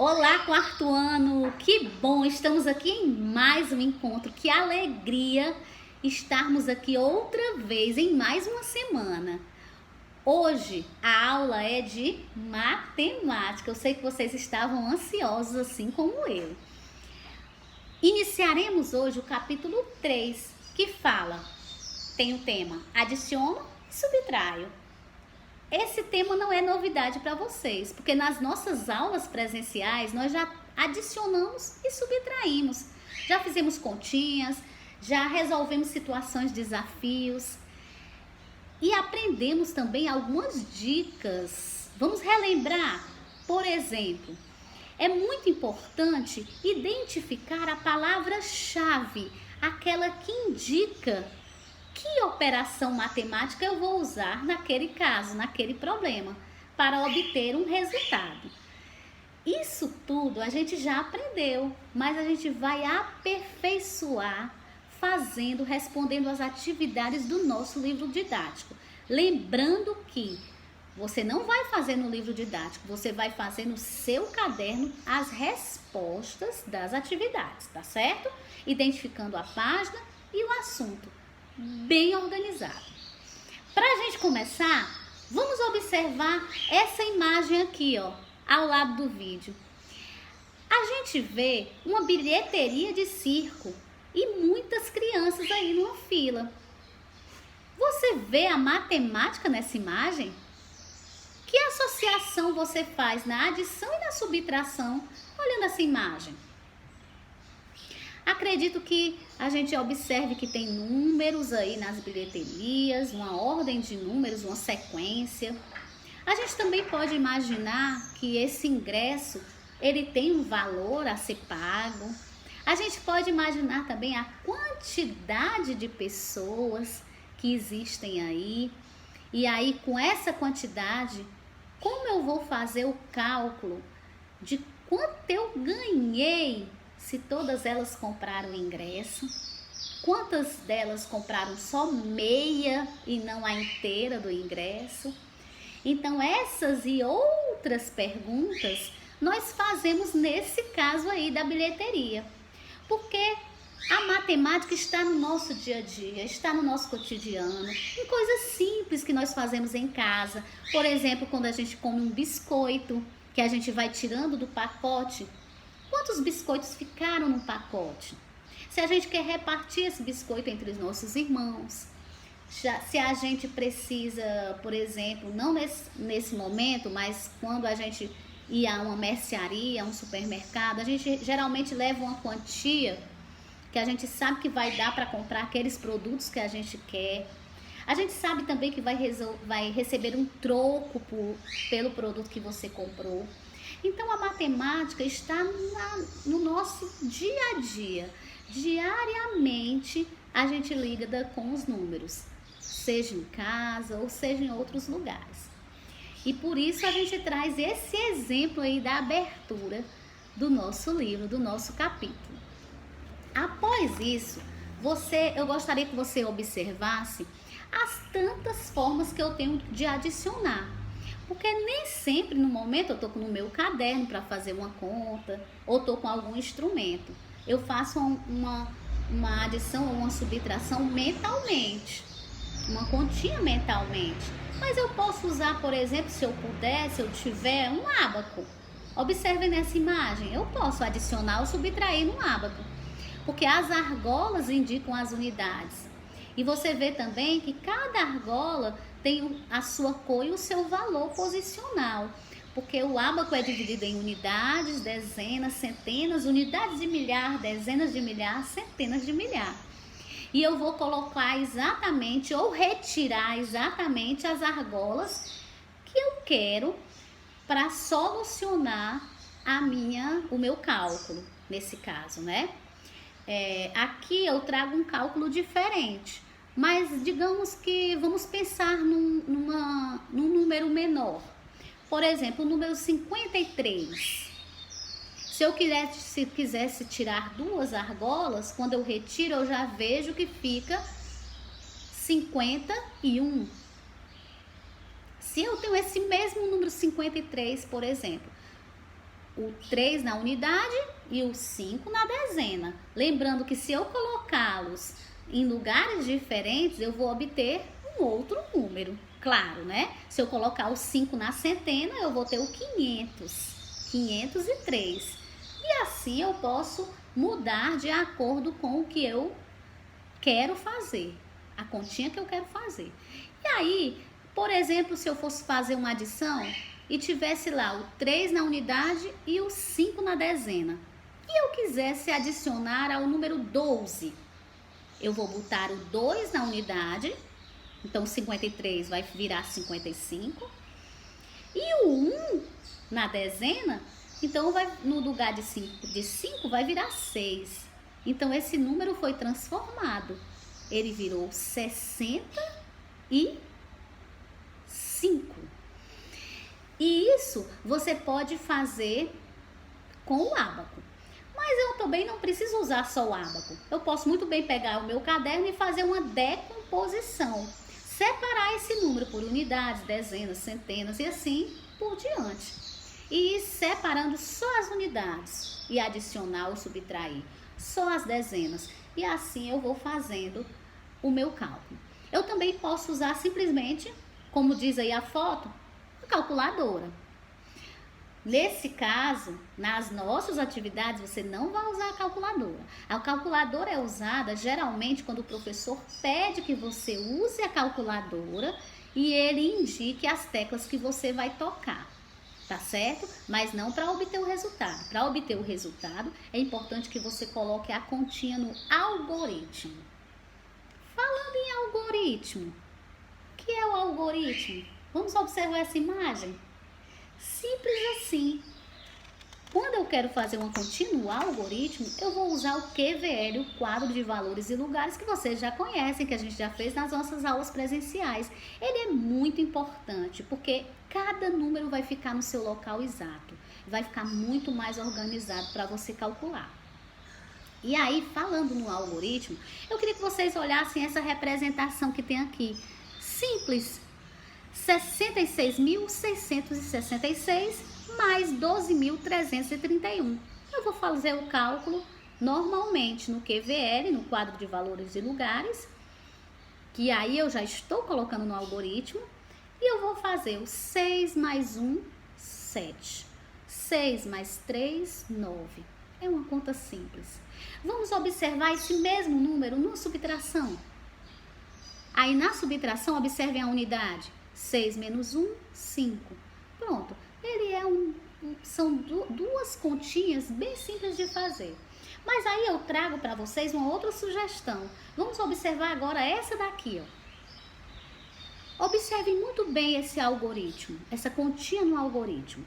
Olá, quarto ano! Que bom! Estamos aqui em mais um encontro. Que alegria estarmos aqui outra vez em mais uma semana. Hoje a aula é de matemática. Eu sei que vocês estavam ansiosos assim como eu. Iniciaremos hoje o capítulo 3, que tem o tema adiciono e subtraio. Esse tema não é novidade para vocês, porque nas nossas aulas presenciais nós já adicionamos e subtraímos. Já fizemos continhas, já resolvemos situações, desafios e aprendemos também algumas dicas. Vamos relembrar, por exemplo, é muito importante identificar a palavra-chave, aquela que indica que operação matemática eu vou usar naquele caso, naquele problema, para obter um resultado. Isso tudo a gente já aprendeu, mas a gente vai aperfeiçoar respondendo às atividades do nosso livro didático. Lembrando que você não vai fazer no livro didático, você vai fazer no seu caderno as respostas das atividades, tá certo? Identificando a página e o assunto. Bem organizado. Para a gente começar, vamos observar essa imagem aqui, ó, ao lado do vídeo. A gente vê uma bilheteria de circo e muitas crianças aí numa fila. Você vê a matemática nessa imagem? Que associação você faz na adição e na subtração olhando essa imagem? Acredito que a gente observe que tem números aí nas bilheterias, uma ordem de números, uma sequência. A gente também pode imaginar que esse ingresso, ele tem um valor a ser pago. A gente pode imaginar também a quantidade de pessoas que existem aí. E aí, com essa quantidade, como eu vou fazer o cálculo de quanto eu ganhei se todas elas compraram o ingresso? Quantas delas compraram só meia e não a inteira do ingresso? Então, essas e outras perguntas nós fazemos nesse caso aí da bilheteria. Porque a matemática está no nosso dia a dia, está no nosso cotidiano, em coisas simples que nós fazemos em casa. Por exemplo, quando a gente come um biscoito, que a gente vai tirando do pacote, quantos biscoitos ficaram no pacote? Se a gente quer repartir esse biscoito entre os nossos irmãos, se a gente precisa, por exemplo, não nesse momento, mas quando a gente ir a uma mercearia, a um supermercado, a gente geralmente leva uma quantia que a gente sabe que vai dar para comprar aqueles produtos que a gente quer. A gente sabe também que vai receber um troco pelo produto que você comprou. Então, a matemática está no nosso dia a dia. Diariamente, a gente lida com os números, seja em casa ou seja em outros lugares. E por isso a gente traz esse exemplo aí da abertura do nosso livro, do nosso capítulo. Após isso, eu gostaria que você observasse as tantas formas que eu tenho de adicionar. Porque nem sempre no momento eu estou com o meu caderno para fazer uma conta ou estou com algum instrumento. Eu faço uma adição ou uma subtração mentalmente, uma continha mentalmente. Mas eu posso usar, por exemplo, se eu puder, se eu tiver um ábaco. Observe nessa imagem, eu posso adicionar ou subtrair no ábaco, porque as argolas indicam as unidades. E você vê também que cada argola tem a sua cor e o seu valor posicional, porque o ábaco é dividido em unidades, dezenas, centenas, unidades de milhar, dezenas de milhar, centenas de milhar. E eu vou colocar exatamente ou retirar exatamente as argolas que eu quero para solucionar o meu cálculo, nesse caso, né? Aqui eu trago um cálculo diferente. Mas digamos que vamos pensar num número menor. Por exemplo, o número 53. Se eu quisesse tirar duas argolas, quando eu retiro, eu já vejo que fica 51. Se eu tenho esse mesmo número 53, por exemplo, o 3 na unidade e o 5 na dezena. Lembrando que se eu colocá-los em lugares diferentes, eu vou obter um outro número. Claro, né? Se eu colocar o 5 na centena, eu vou ter o 500, 503. E assim eu posso mudar de acordo com o que eu quero fazer, a continha que eu quero fazer. E aí, por exemplo, se eu fosse fazer uma adição e tivesse lá o 3 na unidade e o 5 na dezena, e eu quisesse adicionar ao número 12, eu vou botar o 2 na unidade, então 53 vai virar 55, e o 1 na dezena, então no lugar de 5 vai virar 6. Então esse número foi transformado, ele virou 65. E isso você pode fazer com o ábaco. Mas eu também não preciso usar só o ábaco. Eu posso muito bem pegar o meu caderno e fazer uma decomposição. Separar esse número por unidades, dezenas, centenas e assim por diante. E ir separando só as unidades e adicionar ou subtrair só as dezenas. E assim eu vou fazendo o meu cálculo. Eu também posso usar simplesmente, como diz aí a foto, a calculadora. Nesse caso, nas nossas atividades, você não vai usar a calculadora. A calculadora é usada geralmente quando o professor pede que você use a calculadora e ele indique as teclas que você vai tocar, tá certo? Mas não para obter o resultado. Para obter o resultado, é importante que você coloque a continha no algoritmo. Falando em algoritmo, o que é o algoritmo? Vamos observar essa imagem? Simples assim. Quando eu quero fazer uma continha no algoritmo, eu vou usar o QVL, o quadro de valores e lugares, que vocês já conhecem, que a gente já fez nas nossas aulas presenciais. Ele é muito importante, porque cada número vai ficar no seu local exato. Vai ficar muito mais organizado para você calcular. E aí, falando no algoritmo, eu queria que vocês olhassem essa representação que tem aqui. Simples. 66.666 mais 12.331. Eu vou fazer o cálculo normalmente no QVL, no quadro de valores e lugares, que aí eu já estou colocando no algoritmo, e eu vou fazer o 6 mais 1, 7. 6 mais 3, 9. É uma conta simples. Vamos observar esse mesmo número na subtração. Aí na subtração, observem a unidade. 6 menos 1, 5. Pronto. Ele são duas continhas bem simples de fazer. Mas aí eu trago para vocês uma outra sugestão. Vamos observar agora essa daqui, ó. Observem muito bem esse algoritmo, essa continha no algoritmo.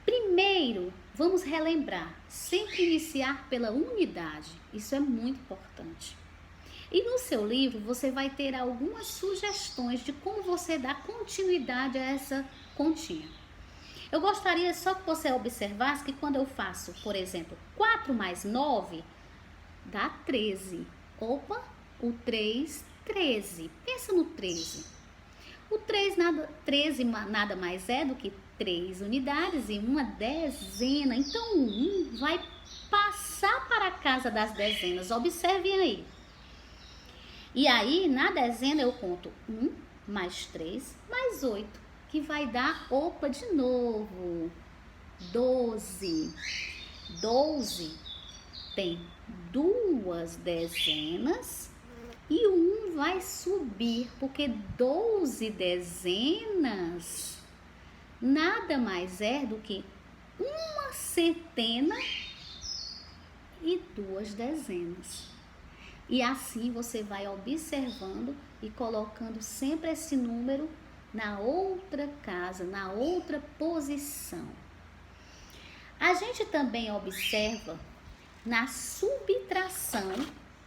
Primeiro, vamos relembrar, sempre iniciar pela unidade. Isso é muito importante. E no seu livro você vai ter algumas sugestões de como você dá continuidade a essa continha. Eu gostaria só que você observasse que quando eu faço, por exemplo, 4 mais 9 dá 13. Opa, o 3, 13. Pensa no 13. O 13 nada mais é do que 3 unidades e uma dezena. Então, o 1 vai passar para a casa das dezenas. Observem aí. E aí, na dezena, eu conto 1 mais 3 mais 8, que vai dar, opa, de novo, 12. 12 tem 2 dezenas e o 1 vai subir, porque 12 dezenas nada mais é do que uma centena e 2 dezenas. E assim você vai observando e colocando sempre esse número na outra casa, na outra posição. A gente também observa na subtração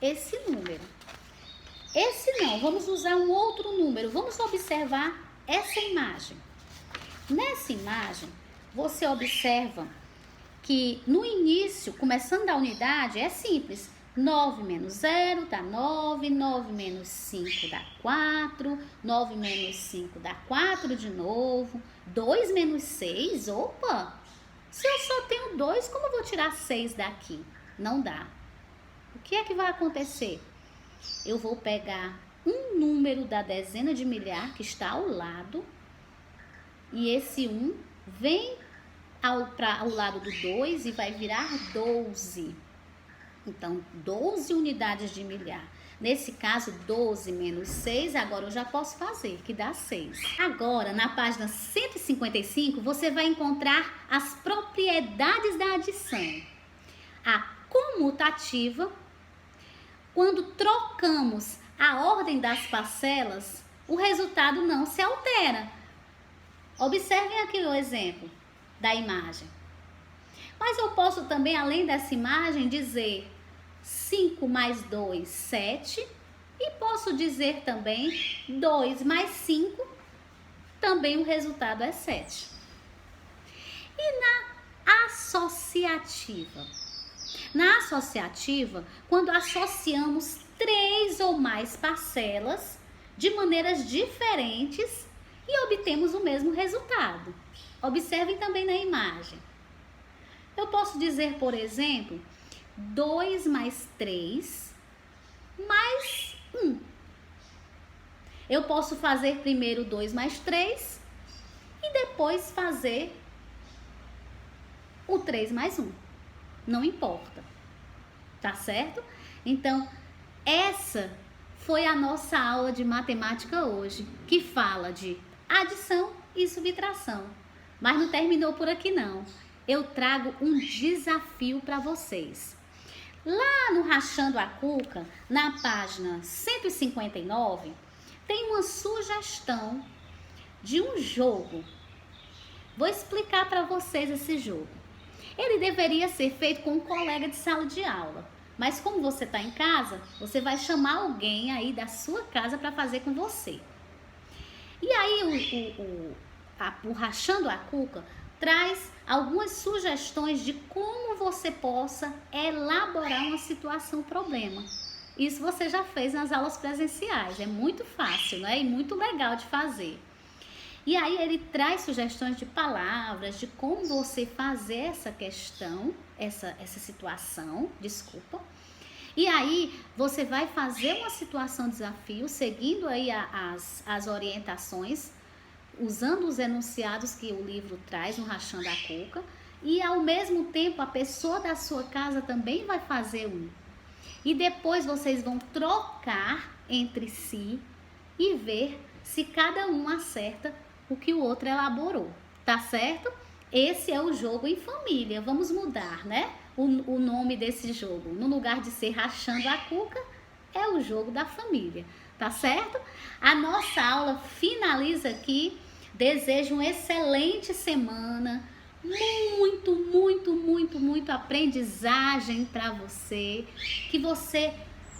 esse número. Esse não, vamos usar um outro número. Vamos observar essa imagem. Nessa imagem, você observa que no início, começando da unidade, é simples. 9 menos 0 dá 9, 9 menos 5 dá 4, 9 menos 5 dá 4 de novo, 2 menos 6, opa, Se eu só tenho 2, como eu vou tirar 6 daqui? Não dá. O que é que vai acontecer? Eu vou pegar um número da dezena de milhar que está ao lado, e esse 1 vem ao lado do 2 e vai virar 12. Então, 12 unidades de milhar. Nesse caso, 12 menos 6, agora eu já posso fazer, que dá 6. Agora, na página 155, você vai encontrar as propriedades da adição. A comutativa, quando trocamos a ordem das parcelas, o resultado não se altera. Observem aqui o exemplo da imagem. Mas eu posso também, além dessa imagem, dizer 5 mais 2, 7. E posso dizer também 2 mais 5, também o resultado é 7. E na associativa? Na associativa, quando associamos 3 ou mais parcelas de maneiras diferentes e obtemos o mesmo resultado. Observem também na imagem. Eu posso dizer, por exemplo, 2 mais 3 mais 1. Eu posso fazer primeiro 2 mais 3 e depois fazer o 3 mais 1. Não importa. Tá certo? Então, essa foi a nossa aula de matemática hoje, que fala de adição e subtração. Mas não terminou por aqui não. Eu trago um desafio para vocês. Lá no Rachando a Cuca, na página 159, tem uma sugestão de um jogo. Vou explicar para vocês esse jogo. Ele deveria ser feito com um colega de sala de aula. Mas como você está em casa, você vai chamar alguém aí da sua casa para fazer com você. E aí o Rachando a Cuca traz algumas sugestões de como você possa elaborar uma situação problema. Isso você já fez nas aulas presenciais, é muito fácil, né? E muito legal de fazer. E aí ele traz sugestões de palavras, de como você fazer essa questão, essa situação, desculpa. E aí você vai fazer uma situação desafio, seguindo aí as orientações, usando os enunciados que o livro traz no Rachando a Cuca, e ao mesmo tempo a pessoa da sua casa também vai fazer um. E depois vocês vão trocar entre si e ver se cada um acerta o que o outro elaborou, tá certo? Esse é o jogo em família. Vamos mudar, né? O nome desse jogo. No lugar de ser Rachando a Cuca, é o jogo da família, tá certo? A nossa aula finaliza aqui. Desejo uma excelente semana, muito aprendizagem para você, que você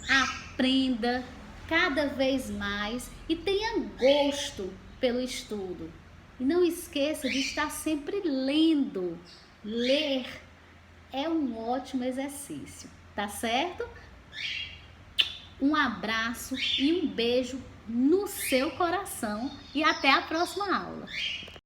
aprenda cada vez mais e tenha gosto pelo estudo. E não esqueça de estar sempre lendo. Ler é um ótimo exercício, tá certo? Um abraço e um beijo no seu coração e até a próxima aula.